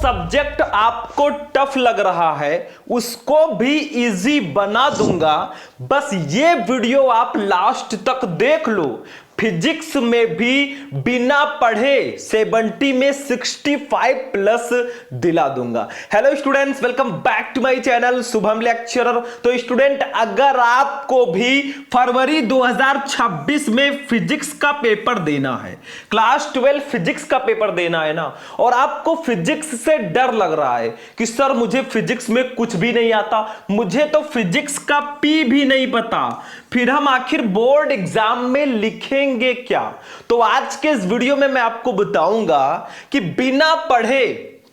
Subject आपको tough लग रहा है उसको भी इजी बना दूंगा। बस ये वीडियो आप लास्ट तक देख लो। फिजिक्स में भी बिना पढ़े 70 में 65 प्लस दिला दूंगा। Hello students, welcome back to my channel Shubham lecturer. तो स्टूडेंट, अगर आपको भी फरवरी 2026 में फिजिक्स का पेपर देना है, क्लास 12 फिजिक्स का पेपर देना है ना, और आपको फिजिक्स से डर लग रहा है कि सर मुझे फिजिक्स में कुछ भी नहीं आता, मुझे तो फिजिक्स का पी भी नहीं पता, फिर हम आखिर बोर्ड एग्जाम में लिखेंगे क्या? तो आज के इस वीडियो में मैं आपको बताऊंगा कि बिना पढ़े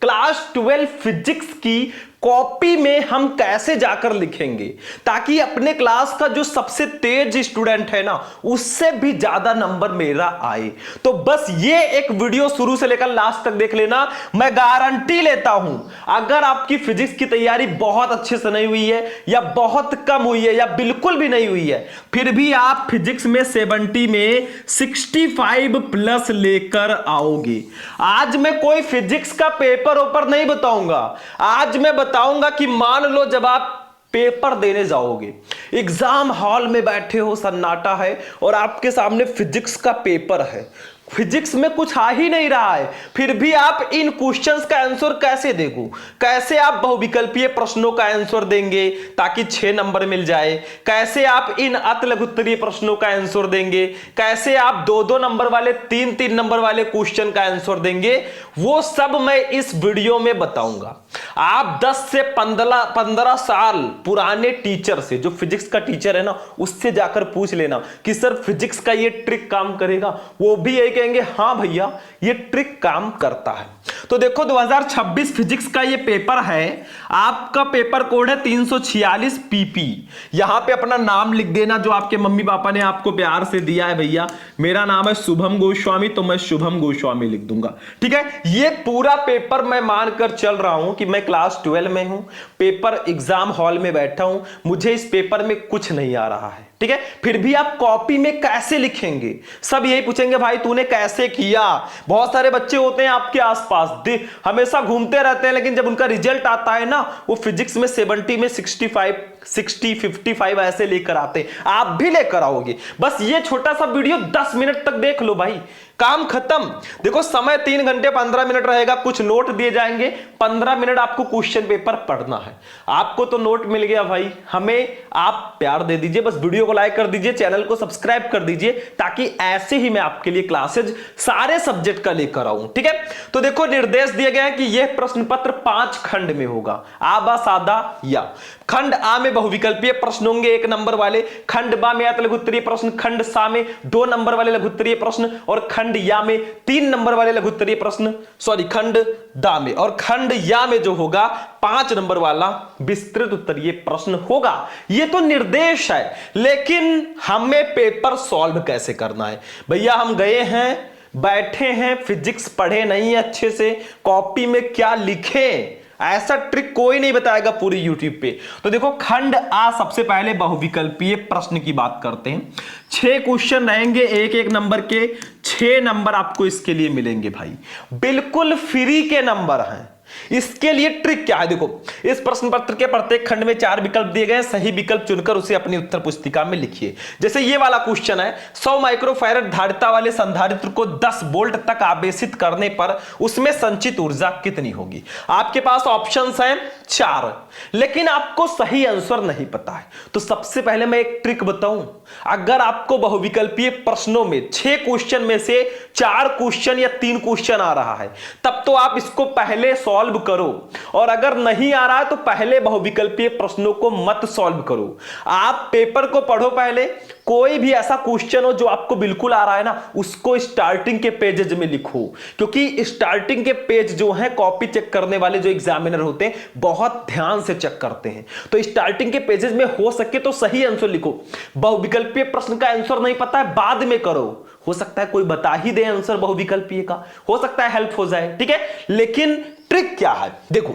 क्लास 12 फिजिक्स की कॉपी में हम कैसे जाकर लिखेंगे ताकि अपने क्लास का जो सबसे तेज स्टूडेंट है ना उससे भी ज्यादा नंबर मेरा आए। तो बस ये एक वीडियो शुरू से लेकर लास्ट तक देख लेना। मैं गारंटी लेता हूं, अगर आपकी फिजिक्स की तैयारी बहुत अच्छे से नहीं हुई है या बहुत कम हुई है या बिल्कुल भी नहीं हुई है, फिर भी आप फिजिक्स में 70 में 65 प्लस लेकर आओगे। आज मैं कोई फिजिक्स का पेपर ओपर नहीं बताऊंगा। आज मैं बताऊंगा कि मान लो जब आप पेपर देने जाओगे, एग्जाम हॉल में बैठे हो, सन्नाटा है और आपके सामने फिजिक्स का पेपर है, फिजिक्स में कुछ आ ही नहीं रहा है, फिर भी आप इन क्वेश्चंस का आंसर कैसे देंगे? कैसे आप बहुविकल्पीय प्रश्नों का आंसर देंगे ताकि 6 नंबर मिल जाए? कैसे आप इन अत लघुत्तरीय प्रश्नों का आंसर देंगे? कैसे आप 2-2 नंबर वाले 3-3 नंबर वाले क्वेश्चन का आंसर देंगे? वो सब मैं इस वीडियो में बताऊंगा। आप 10 से 15 साल पुराने टीचर से, जो फिजिक्स का टीचर है ना, उससे जाकर पूछ लेना कि सर फिजिक्स का ये ट्रिक काम करेगा? वो भी यही कहेंगे हाँ भैया ये ट्रिक काम करता है। तो देखो 2026 फिजिक्स का ये पेपर है, आपका पेपर कोड है 346 पीपी। यहां पे अपना नाम लिख देना जो आपके मम्मी पापा ने आपको प्यार से दिया है। भैया मेरा नाम है शुभम गोस्वामी, तो मैं शुभम गोस्वामी लिख दूंगा, ठीक है। ये पूरा पेपर मैं मानकर चल रहा हूं कि मैं क्लास 12 में हूं, पेपर एग्जाम हॉल में बैठा हूं, मुझे इस पेपर में कुछ नहीं आ रहा है, ठीक है। फिर भी आप कॉपी में कैसे लिखेंगे? सब यही पूछेंगे भाई तूने कैसे किया? बहुत सारे बच्चे होते हैं आपके आसपास, हमेशा घूमते रहते हैं, लेकिन जब उनका रिजल्ट आता है ना, वो फिजिक्स में 70 में 65 60 55 ऐसे लेकर आते हैं। आप भी लेकर आओगे। बस ये छोटा सा वीडियो 10 मिनट तक देख लो भाई, काम खत्म। देखो समय 3 घंटे 15 मिनट रहेगा, कुछ नोट दिए जाएंगे, 15 मिनट आपको क्वेश्चन पेपर पढ़ना है। आपको तो नोट मिल गया भाई, हमें आप प्यार दे दीजिए, बस वीडियो को लाइक कर दीजिए, चैनल को सब्सक्राइब कर दीजिए, ताकि ऐसे ही मैं आपके लिए क्लासेज सारे सब्जेक्ट का लेकर आऊं, ठीक है। तो देखो निर्देश दिए गए हैं कि यह प्रश्न पत्र 5 खंड में होगा, आ बा सादा या। खंड आ में बहुविकल्पीय प्रश्न होंगे 1 नंबर वाले, खंड बा में अत लघुत्तरीय प्रश्न, खंड सा में 2 नंबर वाले लघुत्तरीय प्रश्न, और खंड या में 3 नंबर वाले लघुत्तरीय प्रश्न, सॉरी खंड दा में, और खंड या में जो होगा 5 नंबर वाला विस्तृत उत्तरीय प्रश्न होगा। ये तो निर्देश है, लेकिन हमें पेपर सॉल्व कैसे करना है? भैया हम गए हैं, बैठे हैं, फिजिक्स पढ़े नहीं है अच्छे से, कॉपी में क्या लिखें? ऐसा ट्रिक कोई नहीं बताएगा पूरी यूट्यूब पे। तो देखो खंड आ, सबसे पहले बहुविकल्पीय प्रश्न की बात करते हैं। 6 क्वेश्चन रहेंगे 1-1 नंबर के, 6 नंबर आपको इसके लिए मिलेंगे भाई, बिल्कुल फ्री के नंबर हैं। इसके लिए ट्रिक क्या है? देखो इस प्रश्न पत्र के प्रत्येक खंड में 4 विकल्प दिए गए हैं, सही विकल्प चुनकर उसे अपनी उत्तर पुस्तिका में लिखिए। जैसे ये वाला क्वेश्चन है, 100 माइक्रोफैरड धारिता वाले संधारित्र को 10 वोल्ट तक आवेशित करने पर उसमें संचित ऊर्जा कितनी होगी? आपके पास ऑप्शंस हैं 4, लेकिन आपको सही आंसर नहीं पता है। तो सबसे पहले मैं एक ट्रिक बताऊं, अगर आपको बहुविकल्पीय प्रश्नों में 6 क्वेश्चन में से 4 क्वेश्चन या 3 क्वेश्चन आ रहा है, तब तो आप इसको पहले सॉल्व करो, और अगर नहीं आ रहा है तो पहले बहुविकल्पीय प्रश्नों को मत सॉल्व करो। आप पेपर को पढ़ो पहले, कोई भी ऐसा क्वेश्चन हो जो आपको बिल्कुल आ रहा है ना, उसको स्टार्टिंग के पेजेस में लिखो, क्योंकि स्टार्टिंग के पेज जो है कॉपी चेक करने वाले जो एग्जामिनर होते हैं बहुत ध्यान से चेक करते हैं। तो स्टार्टिंग के पेजेस में हो सके तो सही आंसर लिखो। बहुविकल्पीय प्रश्न का आंसर नहीं पता है, बाद में करो, हो सकता है कोई बता ही दे आंसर बहुविकल्पीय का, हो सकता है हेल्प हो जाए, ठीक है। लेकिन ट्रिक क्या है? देखो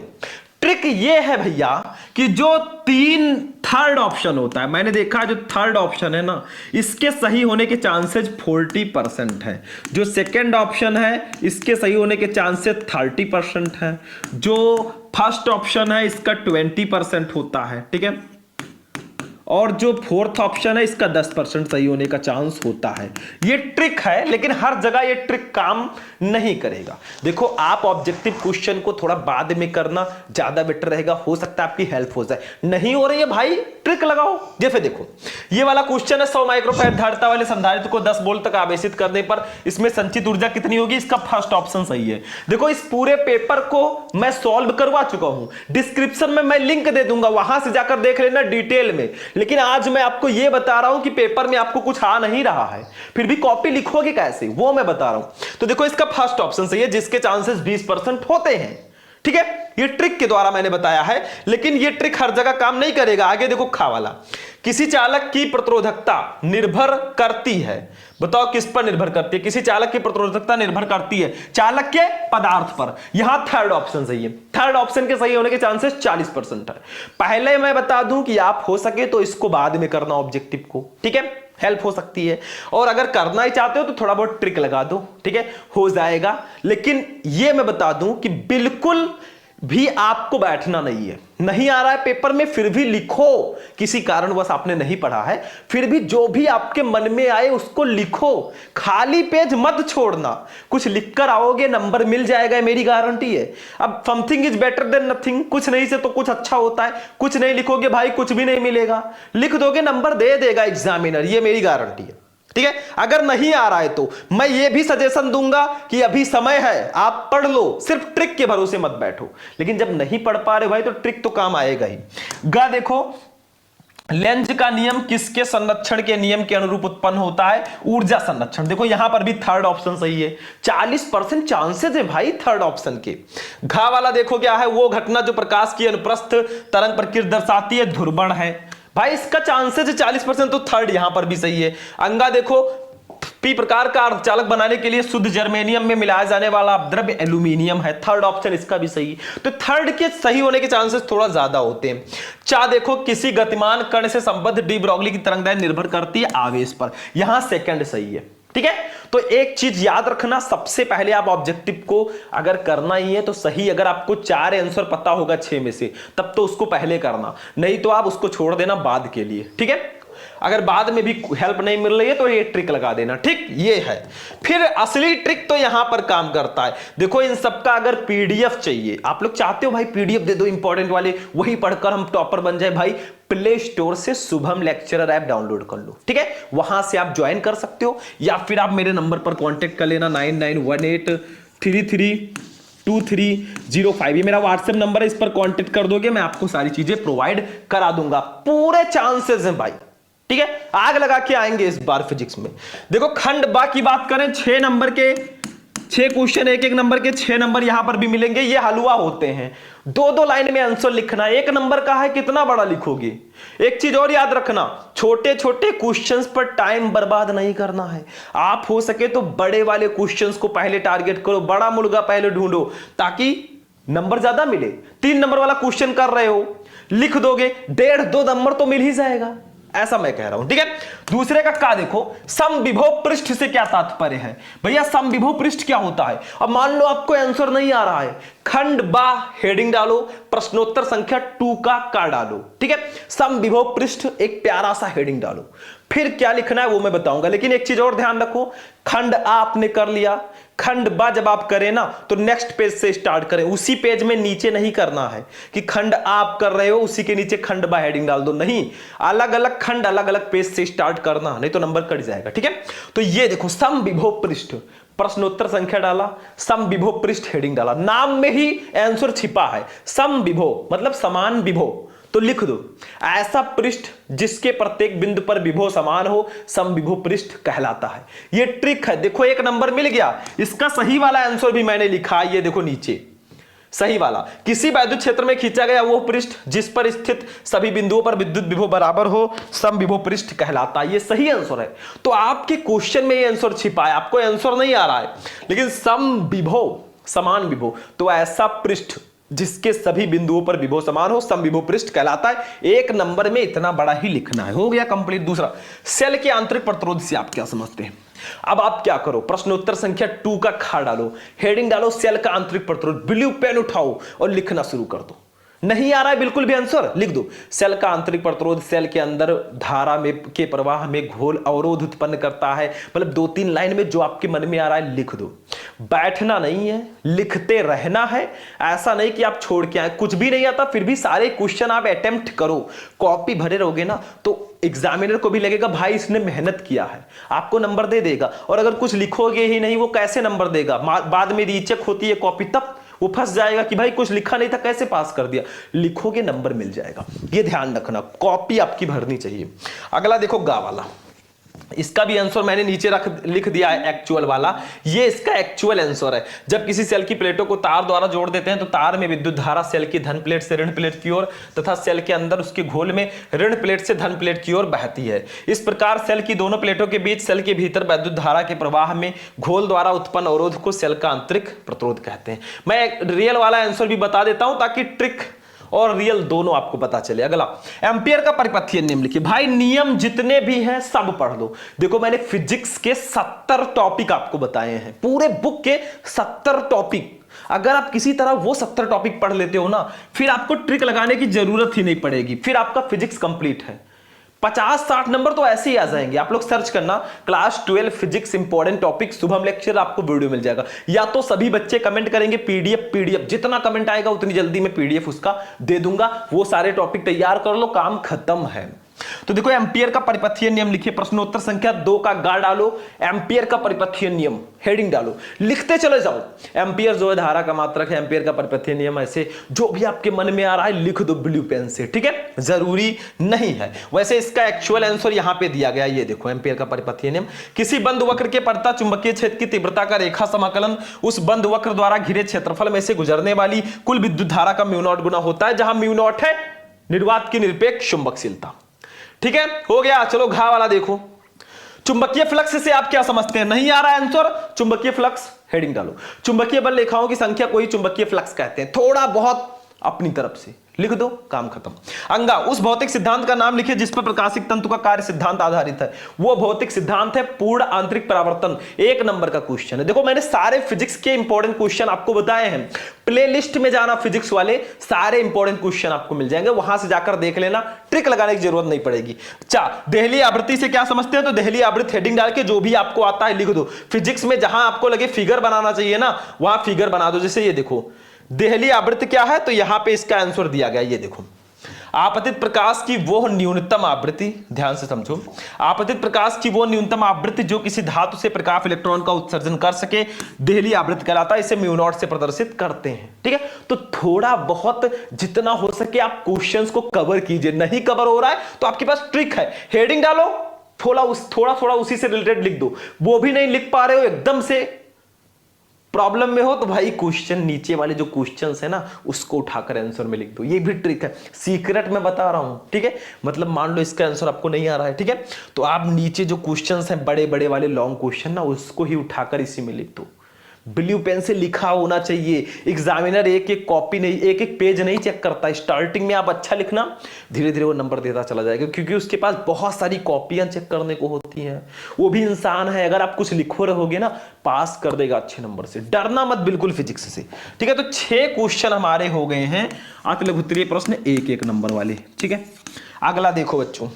ट्रिक ये है भैया कि जो थर्ड ऑप्शन होता है, मैंने देखा जो थर्ड ऑप्शन है ना, इसके सही होने के चांसेस 40% है। जो सेकंड ऑप्शन है इसके सही होने के चांसेस 30% है। जो फर्स्ट ऑप्शन है इसका 20% होता है, ठीक है। और जो फोर्थ ऑप्शन है इसका 10% सही होने का चांस होता है। ये ट्रिक है, लेकिन हर जगह ये ट्रिक काम नहीं करेगा। देखो, आप ऑब्जेक्टिव क्वेश्चन को थोड़ा बाद में करना ज्यादा बेटर रहेगा, हो सकता है आपकी हेल्प हो जाए। नहीं हो रही है भाई, ट्रिक लगाओ। जैसे देखो, ये वाला क्वेश्चन है 100 माइक्रोफैराड धारिता वाले संधारित्र को 10 वोल्ट तक आवेशित करने पर इसमें संचित ऊर्जा कितनी होगी। इसका फर्स्ट ऑप्शन सही है। देखो, इस पूरे पेपर को मैं सॉल्व करवा चुका हूं, डिस्क्रिप्शन में मैं लिंक दे दूंगा, वहां से जाकर देख लेना डिटेल में। लेकिन आज मैं आपको यह बता रहा हूं कि पेपर में आपको कुछ आ नहीं रहा है, फिर भी कॉपी लिखोगे कैसे, वो मैं बता रहा हूं। तो देखो, इसका फर्स्ट ऑप्शन सही है, जिसके चांसेस 20% होते हैं, ठीक है। ये ट्रिक के द्वारा मैंने बताया है, लेकिन ये ट्रिक हर जगह काम नहीं करेगा। आगे देखो, खा वाला, किसी चालक की प्रतिरोधकता निर्भर करती है। बताओ किस पर निर्भर करती है। किसी चालक की प्रतिरोधकता निर्भर करती है चालक के पदार्थ पर। यहां थर्ड ऑप्शन सही है। थर्ड ऑप्शन के सही होने के चांसेस 40% है। पहले मैं बता दूं कि आप हो सके तो इसको बाद में करना ऑब्जेक्टिव को, ठीक है, हेल्प हो सकती है। और अगर करना ही चाहते हो तो थोड़ा बहुत ट्रिक लगा दो, ठीक है, हो जाएगा। लेकिन यह मैं बता दूं कि बिल्कुल भी आपको बैठना नहीं है। नहीं आ रहा है पेपर में, फिर भी लिखो। किसी कारणवश आपने नहीं पढ़ा है, फिर भी जो भी आपके मन में आए उसको लिखो। खाली पेज मत छोड़ना, कुछ लिखकर आओगे नंबर मिल जाएगा, मेरी गारंटी है। अब something is better than nothing, कुछ नहीं से तो कुछ अच्छा होता है। कुछ नहीं लिखोगे भाई, कुछ भी नहीं मिलेगा। लिख दोगे, नंबर दे देगा एग्जामिनर, ये मेरी गारंटी है, ठीक है। अगर नहीं आ रहा है तो मैं ये भी सजेशन दूंगा कि अभी समय है, आप पढ़ लो, सिर्फ ट्रिक के भरोसे मत बैठो। लेकिन जब नहीं पढ़ पा रहे भाई तो ट्रिक तो काम आएगा ही। देखो, लेंज का नियम किसके संरक्षण के नियम के अनुरूप उत्पन्न होता है। ऊर्जा संरक्षण। देखो, यहां पर भी थर्ड ऑप्शन सही है। 40% चांसेस है भाई थर्ड ऑप्शन के। घा वाला देखो क्या है, वो घटना जो प्रकाश की अनुप्रस्थ तरंग प्रकृति दर्शाती है, ध्रुवण है भाई। इसका चांसेस है 40%, तो थर्ड यहां पर भी सही है। अंगा देखो, पी प्रकार का अर्धचालक बनाने के लिए शुद्ध जर्मेनियम में मिलाया जाने वाला द्रव्य एल्यूमिनियम है। थर्ड ऑप्शन इसका भी सही। तो थर्ड के सही होने के चांसेस थोड़ा ज्यादा होते हैं। चा देखो, किसी गतिमान कण से संबद्ध डी ब्रॉगली की तरंगदैर्घ्य निर्भर करती है आवेश पर। यहां सेकंड सही है, ठीक है। तो एक चीज याद रखना, सबसे पहले आप ऑब्जेक्टिव को अगर करना ही है तो सही, अगर आपको 4 आंसर पता होगा 6 में से, तब तो उसको पहले करना, नहीं तो आप उसको छोड़ देना बाद के लिए, ठीक है। अगर बाद में भी हेल्प नहीं मिल रही है तो ये ट्रिक लगा देना, ठीक। ये है फिर असली ट्रिक तो यहां पर काम करता है। देखो, इन सबका अगर पीडीएफ चाहिए, आप लोग चाहते हो भाई पीडीएफ दे दो इंपॉर्टेंट वाले, वही पढ़कर हम टॉपर बन जाए भाई, प्ले स्टोर से शुभम लेक्चरर ऐप डाउनलोड कर लो, ठीक है। वहां से आप ज्वाइन कर सकते हो, या फिर आप मेरे नंबर पर कांटेक्ट कर लेना 9918332305। ये मेरा व्हाट्सएप नंबर है, इस पर कांटेक्ट कर दोगे, मैं आपको सारी चीजें प्रोवाइड करा दूंगा। पूरे चांसेस हैं भाई, ठीक है। आग लगा के आएंगे इस बार फिजिक्स में। देखो, खंड बा की बात करें, 6 नंबर के 6 क्वेश्चन, एक नंबर के 6 नंबर यहां पर भी मिलेंगे। ये हलवा होते हैं, 2-2 लाइन में आंसर लिखना। 1 नंबर का है, कितना बड़ा लिखोगे। एक चीज और याद रखना, छोटे छोटे क्वेश्चंस पर टाइम बर्बाद नहीं करना है। आप हो सके तो बड़े वाले क्वेश्चंस को पहले टारगेट करो, बड़ा मुर्गा पहले ढूंढो, ताकि नंबर ज्यादा मिले। 3 नंबर वाला क्वेश्चन कर रहे हो, लिख दोगे, 1.5-2 नंबर तो मिल ही जाएगा, ऐसा मैं कह रहा हूं, ठीक है। दूसरे का देखो, समविभव पृष्ठ से क्या तात्पर्य है। भैया, समविभव पृष्ठ क्या होता है। अब मान लो आपको आंसर नहीं आ रहा है, खंड बा हेडिंग डालो, प्रश्नोत्तर संख्या 2 का डालो, ठीक है। समविभव पृष्ठ एक प्यारा सा हेडिंग डालो, फिर क्या लिखना है वो मैं बताऊंगा। लेकिन एक चीज और ध्यान रखो, खंड आ आपने कर लिया, खंड बा जब आप करें ना तो नेक्स्ट पेज से स्टार्ट करें, उसी पेज में नीचे नहीं करना है कि खंड आप कर रहे हो उसी के नीचे खंड बा हेडिंग डाल दो, नहीं, अलग अलग खंड अलग अलग पेज से स्टार्ट करना, नहीं तो नंबर कट जाएगा, ठीक है। तो ये देखो, समविभव पृष्ठ, प्रश्नोत्तर संख्या डाला, समविभव पृष्ठ हेडिंग डाला, नाम में ही आंसर छिपा है। समविभव मतलब समान विभव, तो लिख दो, ऐसा पृष्ठ जिसके प्रत्येक बिंदु पर विभव समान हो समविभव पृष्ठ कहलाता है। ये ट्रिक है। देखो, 1 नंबर मिल गया। इसका सही वाला आंसर भी मैंने लिखा, ये देखो नीचे सही वाला, किसी वैद्युत क्षेत्र में खींचा गया वो पृष्ठ जिस पर स्थित सभी बिंदुओं पर विद्युत विभव बराबर हो समविभव पृष्ठ कहलाता है। ये सही आंसर है। तो आपके क्वेश्चन में ये आंसर छिपा है, आपको आंसर नहीं आ रहा है, लेकिन समविभव समान विभव, तो ऐसा पृष्ठ जिसके सभी बिंदुओं पर विभव समान हो, समविभव पृष्ठ कहलाता है। एक नंबर में इतना बड़ा ही लिखना है, हो गया कंप्लीट। दूसरा, सेल के आंतरिक प्रतिरोध से आप क्या समझते हैं? अब आप क्या करो, प्रश्नोत्तर संख्या 2 का खा डालो, हेडिंग डालो सेल का आंतरिक प्रतिरोध, ब्लू पेन उठाओ और लिखना शुरू कर दो। नहीं आ रहा है बिल्कुल भी आंसर, लिख दो सेल का आंतरिक प्रतिरोध सेल के अंदर धारा में के प्रवाह में घोल अवरोध उत्पन्न करता है। मतलब 2-3 लाइन में जो आपके मन में आ रहा है लिख दो, बैठना नहीं है, लिखते रहना है। ऐसा नहीं कि आप छोड़ के आए, कुछ भी नहीं आता फिर भी सारे क्वेश्चन आप अटेम्प्ट करो। कॉपी भरे रहोगे ना तो एग्जामिनर को भी लगेगा भाई इसने मेहनत किया है, आपको नंबर दे देगा। और अगर कुछ लिखोगे ही नहीं वो कैसे नंबर देगा? बाद में रीचेक होती है कॉपी तब वो फंस जाएगा कि भाई कुछ लिखा नहीं था कैसे पास कर दिया। लिखोगे नंबर मिल जाएगा, ये ध्यान रखना, कॉपी आपकी भरनी चाहिए। अगला देखो गा वाला, इसका भी आंसर मैंने नीचे लिख दिया है एक्चुअल वाला, ये इसका एक्चुअल आंसर है। जब किसी सेल की प्लेटों को तार द्वारा जोड़ देते हैं तो तार में विद्युत धारा सेल की धन प्लेट से ऋण प्लेट की ओर तथा सेल के अंदर उसके घोल में ऋण प्लेट से धन प्लेट की ओर बहती है। इस प्रकार सेल की दोनों प्लेटों के बीच सेल के भीतर विद्युत धारा के प्रवाह में घोल द्वारा उत्पन्न अवरोध को सेल का आंतरिक प्रतिरोध कहते हैं। मैं रियल वाला आंसर भी बता देता हूं ताकि ट्रिक और रियल दोनों आपको पता चले। अगला, एम्पियर का परिपथीय नियम लिखिए। भाई नियम जितने भी हैं सब पढ़ लो। देखो मैंने फिजिक्स के 70 टॉपिक आपको बताए हैं, पूरे बुक के 70 टॉपिक। अगर आप किसी तरह वो 70 टॉपिक पढ़ लेते हो ना, फिर आपको ट्रिक लगाने की जरूरत ही नहीं पड़ेगी, फिर आपका फिजिक्स कंप्लीट है। 50-60 नंबर तो ऐसे ही आ जाएंगे। आप लोग सर्च करना class 12 physics important topic Shubham lecture, आपको वीडियो मिल जाएगा। या तो सभी बच्चे कमेंट करेंगे पीडीएफ, जितना कमेंट आएगा उतनी जल्दी मैं पीडीएफ उसका दे दूंगा। वो सारे टॉपिक तैयार कर लो, काम खत्म है। तो देखो एम्पियर का परिपथीय नियम लिखिए, प्रश्नोत्तर संख्या 2 का गा डालो, एम्पियर का परिपथीय नियम हेडिंग डालो, लिखते चले जाओ। एम्पियर जो है धारा का मात्रक है, एम्पियर का परिपथीय नियम, ऐसे जो भी आपके मन में आ रहा है लिख दो ब्लू पेन से, ठीक है, जरूरी नहीं है। वैसे इसका एक्चुअल आंसर यहां पे दिया गया, ये देखो एम्पियर का परिपथीय नियम, किसी बंद वक्र के पड़ता चुंबकीय क्षेत्र की तीव्रता का रेखा समाकलन उस बंद वक्र द्वारा घिरे क्षेत्रफल में से गुजरने वाली कुल विद्युत धारा का म्यू0 गुना होता है, जहां म्यू0 है निर्वात की निरपेक्ष चुंबकशीलता। ठीक है, हो गया। चलो घा वाला देखो, चुंबकीय फ्लक्स से आप क्या समझते हैं? नहीं आ रहा है आंसर, चुंबकीय फ्लक्स हेडिंग डालो, चुंबकीय बल रेखाओं की संख्या को ही चुंबकीय फ्लक्स कहते हैं। थोड़ा बहुत अपनी तरफ से लिख दो, काम खत्म। अंगा, उस भौतिक सिद्धांत का नाम लिखिए जिस पर प्रकाशिक तंतु का कार्य सिद्धांत आधारित है। वो भौतिक सिद्धांत है पूर्ण आंतरिक परावर्तन। 1 नंबर का क्वेश्चन है। देखो मैंने सारे फिजिक्स के इंपॉर्टेंट क्वेश्चन आपको बताए हैं, प्लेलिस्ट में जाना, फिजिक्स वाले सारे इंपॉर्टेंट क्वेश्चन आपको मिल जाएंगे, वहां से जाकर देख लेना, ट्रिक लगाने की जरूरत नहीं पड़ेगी। देहली आवृत्ति से क्या समझते हैं? तो देहली आवृत्ति हेडिंग डाल के जो भी आपको आता है लिख दो। फिजिक्स में जहां आपको लगे फिगर बनाना चाहिए ना, वहां फिगर बना दो। जैसे ये देखो देहली आवृत्ति क्या है, तो यहां पे इसका आंसर दिया गया, ये देखो आपतित प्रकाश की वो न्यूनतम आवृत्ति, ध्यान से समझो, आपतित प्रकाश की वो न्यूनतम आवृत्ति जो किसी धातु से प्रकाश इलेक्ट्रॉन का उत्सर्जन कर सके, देहली आवृत्ति कहलाता है। इसे म्यू0 से प्रदर्शित करते हैं। ठीक है, तो थोड़ा बहुत जितना हो सके आप क्वेश्चंस को कवर कीजिए। नहीं कवर हो रहा है तो आपके पास ट्रिक है, हेडिंग डालो, थोड़ा उसी से रिलेटेड लिख दो। वो भी नहीं लिख पा रहे हो, एकदम से प्रॉब्लम में हो, तो भाई क्वेश्चन नीचे वाले जो क्वेश्चंस है ना उसको उठाकर आंसर में लिख दो। ये भी ट्रिक है, सीक्रेट में बता रहा हूं। ठीक है, मतलब मान लो इसका आंसर आपको नहीं आ रहा है, ठीक है, तो आप नीचे जो क्वेश्चंस हैं बड़े बड़े वाले लॉन्ग क्वेश्चन ना, उसको ही उठाकर इसी में लिख दो। ब्लू पेन से लिखा होना चाहिए। एग्जामिनर एक एक कॉपी नहीं, एक एक पेज नहीं चेक करता। स्टार्टिंग में आप अच्छा लिखना, धीरे धीरे वो नंबर देता चला जाएगा, क्योंकि उसके पास बहुत सारी कॉपियां चेक करने को होती हैं। वो भी इंसान है, अगर आप कुछ लिखो रहोगे ना पास कर देगा अच्छे नंबर से। डरना मत बिल्कुल फिजिक्स से। ठीक है, तो 6 क्वेश्चन हमारे हो गए हैं अति लघुत्तरीय प्रश्न 1-1 नंबर वाले। ठीक है, अगला देखो बच्चों,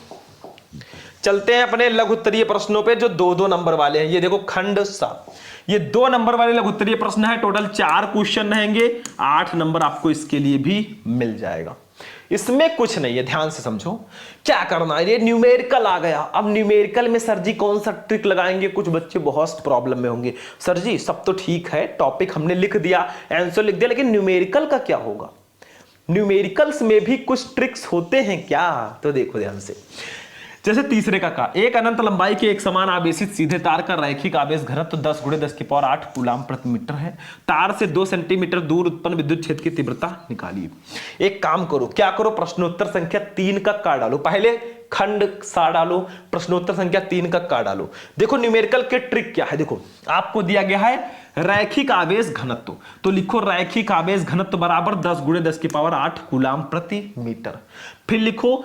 चलते हैं अपने लघुत्तरीय प्रश्नों पे जो 2-2 नंबर वाले हैं। ये देखो खंड 7, ये 2 नंबर वाले लघुत्तरीय प्रश्न है। टोटल 4 क्वेश्चन रहेंगे, 8 नंबर आपको इसके लिए भी मिल जाएगा। इसमें कुछ नहीं है, ध्यान से समझो क्या करना है। ये न्यूमेरिकल आ गया। अब न्यूमेरिकल में सर जी कौन सा ट्रिक लगाएंगे? कुछ बच्चे बहुत प्रॉब्लम में होंगे, सर जी सब तो ठीक है, टॉपिक हमने लिख दिया, आंसर लिख दिया, लेकिन न्यूमेरिकल का क्या होगा? न्यूमेरिकल्स में भी कुछ ट्रिक्स होते हैं क्या? तो देखो ध्यान से, जैसे तीसरे का कहा, एक अनंत लंबाई के एक समान आवेशित सीधे तार का रैखिक आवेश घनत्व 10 × 10⁸ कूलाम प्रति मीटर है। तार से 2 सेंटीमीटर दूर उत्पन्न विद्युत क्षेत्र की तीव्रता निकालिए। एक काम करो, क्या करो, प्रश्नोत्तर संख्या 3 का का डालो, पहले खंड सा डालो, प्रश्नोत्तर संख्या 3 का डालो। देखो न्यूमेरिकल के ट्रिक क्या है। देखो आपको दिया गया है रैखिक आवेश घनत्व, तो लिखो रैखिक आवेश घनत्व बराबर 10 × 10⁸ कूलाम प्रति मीटर। फिर लिखो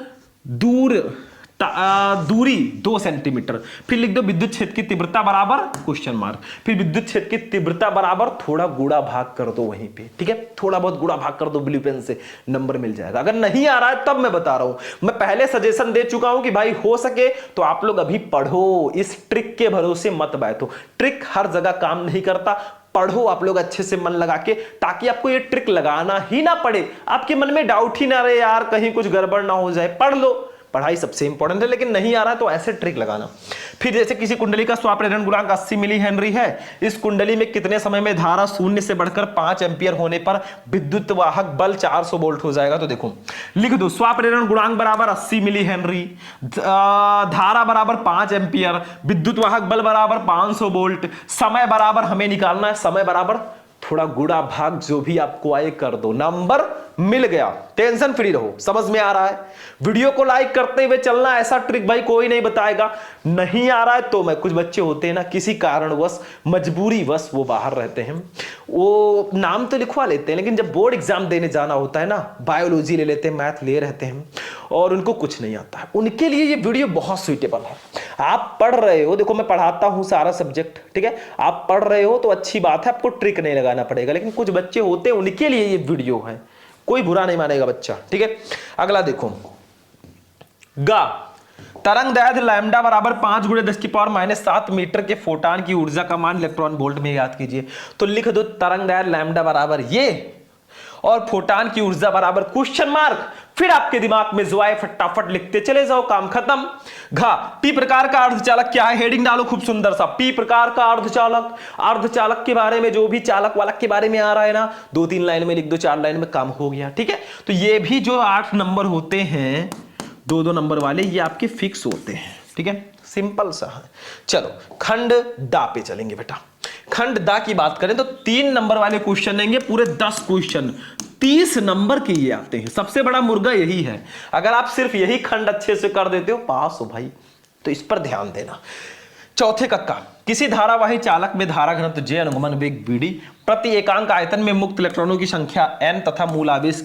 दूरी 2 सेंटीमीटर। फिर लिख दो विद्युत क्षेत्र की तीव्रता बराबर क्वेश्चन मार्क। फिर विद्युत क्षेत्र की तीव्रता बराबर थोड़ा गुणा भाग कर दो वहीं पे, ठीक है, थोड़ा बहुत गुणा भाग कर दो ब्लू पेन से, नंबर मिल जाएगा। अगर नहीं आ रहा है तब मैं बता रहा हूं, मैं पहले सजेशन दे चुका हूं कि भाई हो सके तो आप लोग अभी पढ़ो, इस ट्रिक के भरोसे मत बैठो। ट्रिक हर जगह काम नहीं करता, पढ़ो आप लोग अच्छे से मन लगा के, ताकि आपको ये ट्रिक लगाना ही ना पड़े, आपके मन में डाउट ही ना रहे यार कहीं कुछ गड़बड़ ना हो जाए। पढ़ लो, पढ़ाई सबसे इंपॉर्टेंट है, लेकिन नहीं आ रहा है तो ऐसे ट्रिक लगाना। फिर जैसे किसी कुंडली का स्वाप्रेरण गुणांक 80 मिली हेनरी है, इस कुंडली में कितने समय में धारा 0 से बढ़कर 5 एंपियर होने पर विद्युत वाहक बल 400 वोल्ट हो जाएगा। तो देखो लिख दो स्वाप्रेरण गुणांक बराबर 80 मिली हेनरी, धारा बराबर 5 एंपियर, विद्युत वाहक बल बराबर 500 वोल्ट, समय बराबर हमें निकालना है, समय बराबर थोड़ा गुणा भाग जो भी आपको आए कर दो, नंबर मिल गया, टेंशन फ्री रहो। समझ में आ रहा है? वीडियो को लाइक करते हुए चलना, ऐसा ट्रिक भाई कोई नहीं बताएगा। नहीं आ रहा है तो मैं, कुछ बच्चे होते हैं ना किसी कारणवश मजबूरीवश वो बाहर रहते हैं, वो नाम तो लिखवा लेते हैं, लेकिन जब बोर्ड एग्जाम देने जाना होता है ना, बायोलॉजी ले लेते हैं, मैथ ले रहते हैं और उनको कुछ नहीं आता है, उनके लिए ये वीडियो बहुत सुइटेबल है। आप पढ़ रहे हो, देखो मैं पढ़ाता हूं सारा सब्जेक्ट, ठीक है, आप पढ़ रहे हो तो अच्छी बात है, आपको ट्रिक नहीं लगाना पड़ेगा, लेकिन कुछ बच्चे होते हैं उनके लिए ये वीडियो है, कोई बुरा नहीं मानेगा बच्चा, ठीक है। अगला देखो, गा तरंग दैर्घ्य लैम्डा बराबर 5 × 10⁻⁷ मीटर के फोटान की ऊर्जा का मान इलेक्ट्रॉन वोल्ट में याद कीजिए। तो लिख दो तरंग दैर्घ्य लैम्डा बराबर ये और फोटान की ऊर्जा बराबर क्वेश्चन मार्क। फिर आपके दिमाग में जो आए फटाफट लिखते चले जाओ, काम खत्म। घा पी प्रकार का अर्धचालक क्या है, हेडिंग डालो खूब सुंदर सा, पी प्रकार का अर्धचालक। अर्धचालक के बारे में जो भी चालक वालक के बारे में आ रहा है ना, 2-3 लाइन में लिख दो, 4 लाइन में काम हो गया, ठीक है। तो ये भी जो 8 नंबर होते हैं 2-2 नंबर वाले, ये आपके फिक्स होते हैं, ठीक है, सिंपल सा है। चलो खंड दा पे चलेंगे बेटा। खंड दा की बात करें तो 3 नंबर वाले क्वेश्चन लेंगे, पूरे 10 क्वेश्चन 30 नंबर के ये आते हैं। सबसे बड़ा मुर्गा यही है, अगर आप सिर्फ यही खंड अच्छे से कर देते हो पास हो भाई, तो इस पर ध्यान देना। चौथे कक्का, किसी धारावाही चालक में धारा घनत्व J, अनुगमन वेग Vd, प्रति एकांक आयतन में मुक्त इलेक्ट्रॉनों की संख्या n तथा मूल आवेश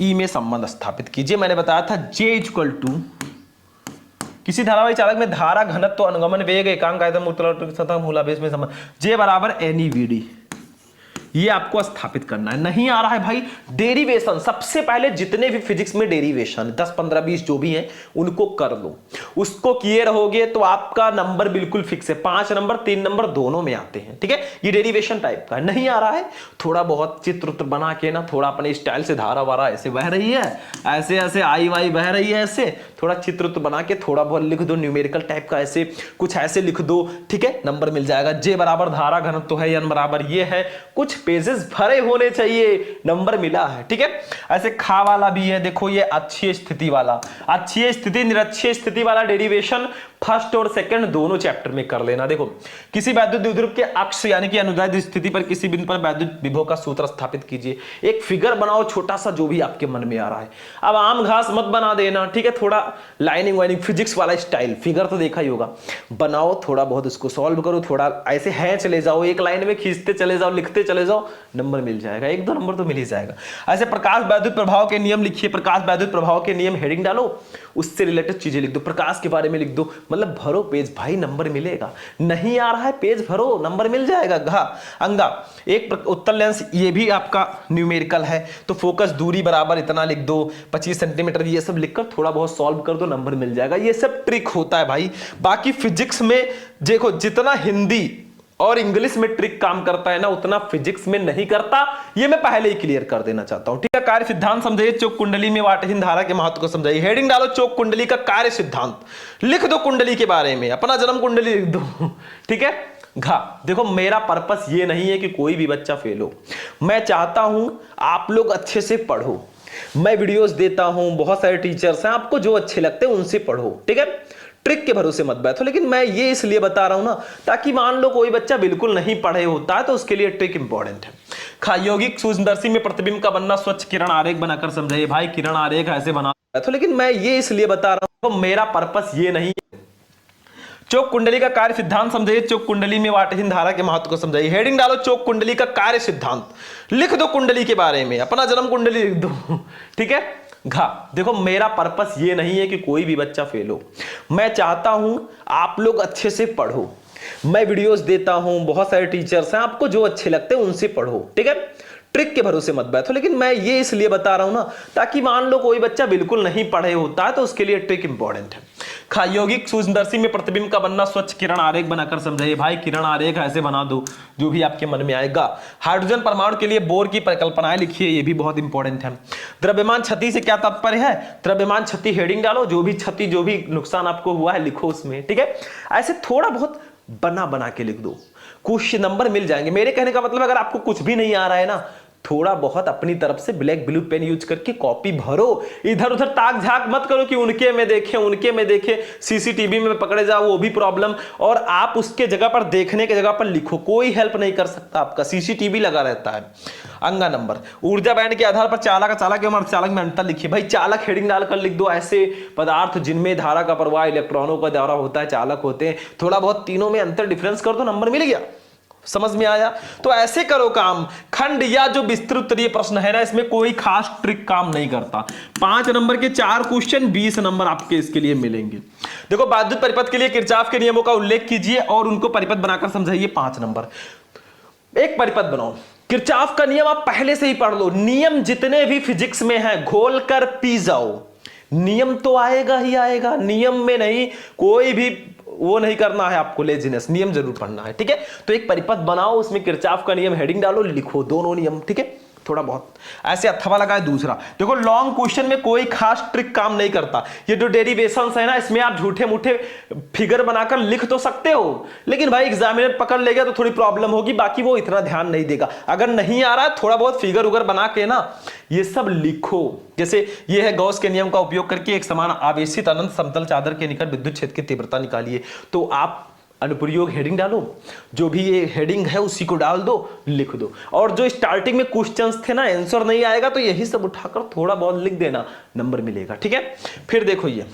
E में संबंध स्थापित कीजिए। मैंने बताया था J = किसी धारावाही चालक में धारा घनत्व, अनुगमन वेग, एकांक आयतन, मुक्त इलेक्ट्रॉनों की संख्या, मूल आवेश में संबंध, J बराबर NeVd, ये आपको स्थापित करना है। नहीं आ रहा है भाई, डेरिवेशन सबसे पहले, जितने भी फिजिक्स में डेरिवेशन 10, 15, 20 जो भी हैं उनको कर लो, उसको किए रहोगे तो आपका नंबर बिल्कुल फिक्स है। 5 नंबर 3 नंबर दोनों में आते हैं, ठीक है, ये डेरिवेशन टाइप का है। नहीं आ रहा है, थोड़ा बहुत चित्र बना के ना, थोड़ा अपने स्टाइल से, धारा वारा ऐसे बह रही है, ऐसे ऐसे आई वाई बह रही है, ऐसे थोड़ा चित्र बना के थोड़ा बहुत लिख दो, न्यूमेरिकल टाइप का ऐसे कुछ ऐसे लिख दो, ठीक है, नंबर मिल जाएगा। J बराबर धारा घनत्व है, N बराबर ये है, कुछ पेजेस भरे होने चाहिए, नंबर मिला है, ठीक है। ऐसे खा वाला भी है, देखो ये अच्छी स्थिति वाला, अच्छी स्थिति निरक्षीय स्थिति वाला डेरिवेशन फर्स्ट और सेकंड दोनों चैप्टर में कर लेना। देखो किसी वैद्युत द्विध्रुव के अक्ष यानी कि अनुदैर्ध्य स्थिति पर किसी बिंदु पर वैद्युत विभव का सूत्र स्थापित कीजिए। एक फिगर बनाओ छोटा सा, जो भी आपके मन में आ रहा है। अब आम घास मत बना देना, ठीक है, थोड़ा लाइनिंग वाइनिंग फिजिक्स वाला स्टाइल, फिगर तो देखा ही होगा, बनाओ थोड़ा बहुत, उसको सॉल्व करो, थोड़ा ऐसे है चले जाओ, एक लाइन में खींचते चले जाओ, लिखते चले जाओ, नंबर मिल जाएगा, 1-2 नंबर तो मिल ही जाएगा। ऐसे प्रकाश वैद्युत प्रभाव के नियम लिखिए, प्रकाश वैद्युत प्रभाव के नियम हेडिंग डालो, उससे रिलेटेड चीजें लिख दो, प्रकाश के बारे में लिख दो, मतलब भरो पेज भाई, नंबर मिलेगा। नहीं आ रहा है पेज भरो, नंबर मिल जाएगा। घा अंगा, एक उत्तल लेंस, ये भी आपका न्यूमेरिकल है, तो फोकस दूरी बराबर इतना लिख दो, 25 सेंटीमीटर, ये सब लिखकर थोड़ा बहुत सॉल्व कर दो, नंबर मिल जाएगा। ये सब ट्रिक होता है भाई। बाकी फिजिक्स में देखो, जितना हिंदी और इंग्लिश में ट्रिक काम करता है ना, उतना फिजिक्स में नहीं करता, ये मैं पहले ही क्लियर कर देना चाहता हूं, ठीक है। कार्य सिद्धांत समझाइए, चौक कुंडली में वाटहीन धारा के महत्व को समझाइए। हेडिंग डालो चौक कुंडली का कार्य सिद्धांत, लिख दो कुंडली के बारे में, अपना जन्म कुंडली लिख दो, ठीक है। घा देखो, मेरा पर्पस ये नहीं है कि कोई भी बच्चा फेल हो, मैं चाहता हूं आप लोग अच्छे से पढ़ो। मैं वीडियोस देता हूं, बहुत सारे टीचर्स हैं, आपको जो अच्छे लगते हैं उनसे पढ़ो, ठीक है। ट्रिक के भरोसे मत बैठो, लेकिन मैं ये इसलिए बता रहा हूं ना, ताकि मान लो कोई बच्चा बिल्कुल नहीं पढ़े होता है तो उसके लिए ट्रिक इंपॉर्टेंट है। खा यौगिक सूक्ष्मदर्शी में प्रतिबिंब का बनना स्वच्छ किरण आरेख बनाकर समझाइए। भाई किरण आरेख ऐसे बना तो, लेकिन मैं ये इसलिए बता रहा हूं, मेरा पर्पस ये नहीं है। चोक कुंडली का कार्य सिद्धांत समझाइए, चोक कुंडली में वाटहीन धारा के महत्व को समझाइए। हेडिंग डालो चोक कुंडली का कार्य सिद्धांत, लिख दो कुंडली के बारे में, अपना जन्म कुंडली लिख दो, ठीक है। घा, देखो मेरा पर्पस ये नहीं है कि कोई भी बच्चा फेल हो, मैं चाहता हूं आप लोग अच्छे से पढ़ो। मैं वीडियोस देता हूं, बहुत सारे टीचर्स हैं, आपको जो अच्छे लगते हैं उनसे पढ़ो, ठीक है। ट्रिक के भरोसे मत बैठो। लेकिन मैं ये इसलिए बता रहा हूं ना, ताकि मान लो कोई बच्चा बिल्कुल नहीं पढ़े होता है तो उसके लिए ट्रिक इंपॉर्टेंट है। यौगिक सूक्ष्मदर्शी में प्रतिबिंब का बनना स्वच्छ किरण आरेख बनाकर समझाइए। भाई किरण आरेख ऐसे बना दो जो भी आपके मन में आएगा। हाइड्रोजन परमाणु के लिए बोर की परिकल्पनाएं लिखिए, ये भी बहुत इंपॉर्टेंट है। द्रव्यमान क्षति से क्या तात्पर्य है? द्रव्यमान क्षति हेडिंग डालो, जो भी क्षति जो भी नुकसान आपको हुआ है लिखो उसमें, ठीक है। ऐसे थोड़ा बहुत बना के लिख दो, कुछ नंबर मिल जाएंगे। मेरे कहने का मतलब अगर आपको कुछ भी नहीं आ रहा है ना, थोड़ा बहुत अपनी तरफ से ब्लैक ब्लू पेन यूज करके कॉपी भरो। इधर उधर ताक झाक मत करो कि उनके में देखे सीसीटीवी में पकड़े जाओ, वो भी प्रॉब्लम। और आप उसके जगह पर देखने के जगह पर लिखो, कोई हेल्प नहीं कर सकता आपका, सीसीटीवी लगा रहता है। अंगा नंबर, ऊर्जा बैंड के आधार पर चालक एवं अर्धचालक में अंतर लिखिए। भाई चालक हेडिंग डालकर लिख दो, ऐसे पदार्थ जिनमें धारा का प्रवाह इलेक्ट्रॉनों का द्वारा होता है चालक होते हैं। थोड़ा बहुत तीनों में अंतर डिफरेंस कर दो, नंबर मिल गया। समझ में आया? तो ऐसे करो काम। खंड या जो विस्तृत उत्तरीय प्रश्न है ना, इसमें कोई खास ट्रिक काम नहीं करता। 5 नंबर के 4 क्वेश्चन, 20 नंबर आपके इसके लिए मिलेंगे। देखो विद्युत परिपथ के लिए किरचॉफ के नियमों का उल्लेख कीजिए और उनको परिपथ बनाकर समझाइए। 5 नंबर, एक परिपथ बनाओ। किरचॉफ का नियम आप पहले से ही पढ़ लो। नियम जितने भी फिजिक्स में है घोल कर पी जाओ, नियम तो आएगा ही आएगा। नियम में नहीं कोई भी वो नहीं करना है आपको, लेजीनेस, नियम जरूर पढ़ना है, ठीक है। तो एक परिपथ बनाओ, उसमें किरचॉफ का नियम हेडिंग डालो, लिखो दोनों नियम, ठीक है। थोड़ा बहुत ऐसे अथवा लगाए। दूसरा देखो, लॉन्ग क्वेश्चन में कोई खास ट्रिक काम नहीं करता। ये जो डेरिवेशंस है ना, इसमें आप झूठे मूठे फिगर बनाकर लिख तो सकते हो, लेकिन भाई एग्जामिनर पकड़ लेगा तो थोड़ी प्रॉब्लम होगी, बाकी वो इतना ध्यान नहीं देगा। अगर नहीं आ रहा है थोड़ा बहुत फिगर उगर बना के ना ये सब लिखो। जैसे ये है गॉस के नियम का उपयोग करके एक समान आवेशित अनंत समतल चादर के निकट विद्युत क्षेत्र की तीव्रता निकालिए। तो आप अनुप्रयोग हेडिंग डालो, जो भी ये हेडिंग है उसी को डाल दो, लिख दो। और जो स्टार्टिंग में क्वेश्चंस थे ना, आंसर नहीं आएगा तो यही सब उठाकर थोड़ा बहुत लिख देना, नंबर मिलेगा, ठीक है। फिर देखो ये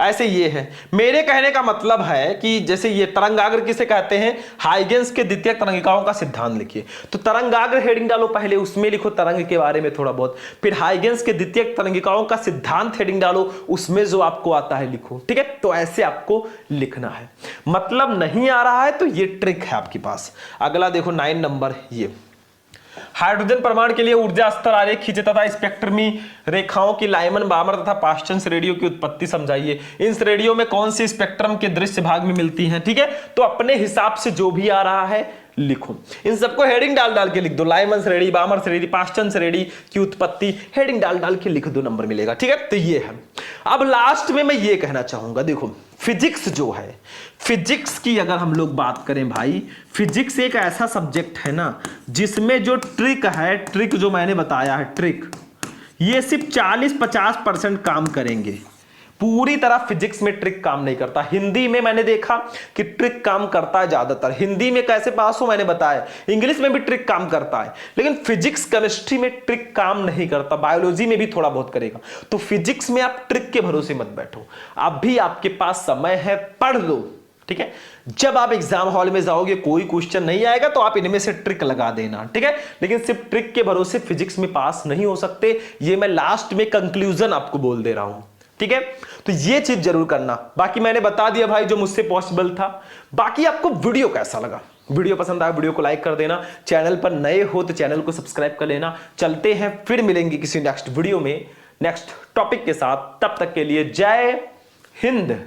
ऐसे ये है। मेरे कहने का मतलब है कि जैसे ये तरंगाग्र किसे कहते हैं? हाइगेंस के द्वितीयक तरंगिकाओं का सिद्धांत लिखिए। तो तरंगाग्र हेडिंग डालो, पहले उसमें लिखो तरंग के बारे में थोड़ा बहुत। फिर हाइगेंस के द्वितीयक तरंगिकाओं का सिद्धांत हेडिंग डालो, उसमें जो आपको आता है लिखो, ठीक है। तो ऐसे आपको लिखना है। मतलब नहीं आ रहा है तो ये ट्रिक है आपके पास। अगला देखो 9 नंबर, ये हाइड्रोजन परमाणु के लिए ऊर्जा स्तर आरेख खींचे तथा स्पेक्ट्रमी रेखाओं की लाइमन बामर तथा पास्टन श्रेणियों की उत्पत्ति समझाइए। इन श्रेणियों में कौन सी स्पेक्ट्रम के दृश्य भाग में मिलती हैं, ठीक है। तो अपने हिसाब से जो भी आ रहा है लिखो। इन सबको हेडिंग डाल के लिख दो। लाइमन श्रेणी, बामर श्रेणी, पास्टन श्रेणी की उत्पत्ति हेडिंग डाल के लिख दो, नंबर मिलेगा, ठीक है। तो ये है। अब लास्ट में मैं ये कहना चाहूंगा, देखो फिजिक्स जो है, फिजिक्स की अगर हम लोग बात करें भाई, फिजिक्स एक ऐसा सब्जेक्ट है ना जिसमें जो ट्रिक है, ट्रिक जो मैंने बताया है, ट्रिक ये सिर्फ 40-50% काम करेंगे। पूरी तरह फिजिक्स में ट्रिक काम नहीं करता। हिंदी में मैंने देखा कि ट्रिक काम करता है ज्यादातर। हिंदी में कैसे पास हो मैंने बताया, इंग्लिश में भी ट्रिक काम करता है, लेकिन फिजिक्स केमिस्ट्री में ट्रिक काम नहीं करता। बायोलॉजी में भी थोड़ा बहुत करेगा। तो फिजिक्स में आप ट्रिक के भरोसे मत बैठो। अभी आपके पास समय है, पढ़ लो, ठीक है। जब आप एग्जाम हॉल में जाओगे कोई क्वेश्चन नहीं आएगा तो आप इनमें से ट्रिक लगा देना, ठीक है। लेकिन सिर्फ ट्रिक के भरोसे फिजिक्स में पास नहीं हो सकते, ये मैं लास्ट में कंक्लूजन आपको बोल दे रहा हूं, ठीक है। तो ये चीज जरूर करना। बाकी मैंने बता दिया भाई जो मुझसे पॉसिबल था। बाकी आपको वीडियो कैसा लगा? वीडियो पसंद आया वीडियो को लाइक कर देना। चैनल पर नए हो तो चैनल को सब्सक्राइब कर लेना। चलते हैं, फिर मिलेंगे किसी नेक्स्ट वीडियो में नेक्स्ट टॉपिक के साथ। तब तक के लिए जय हिंद।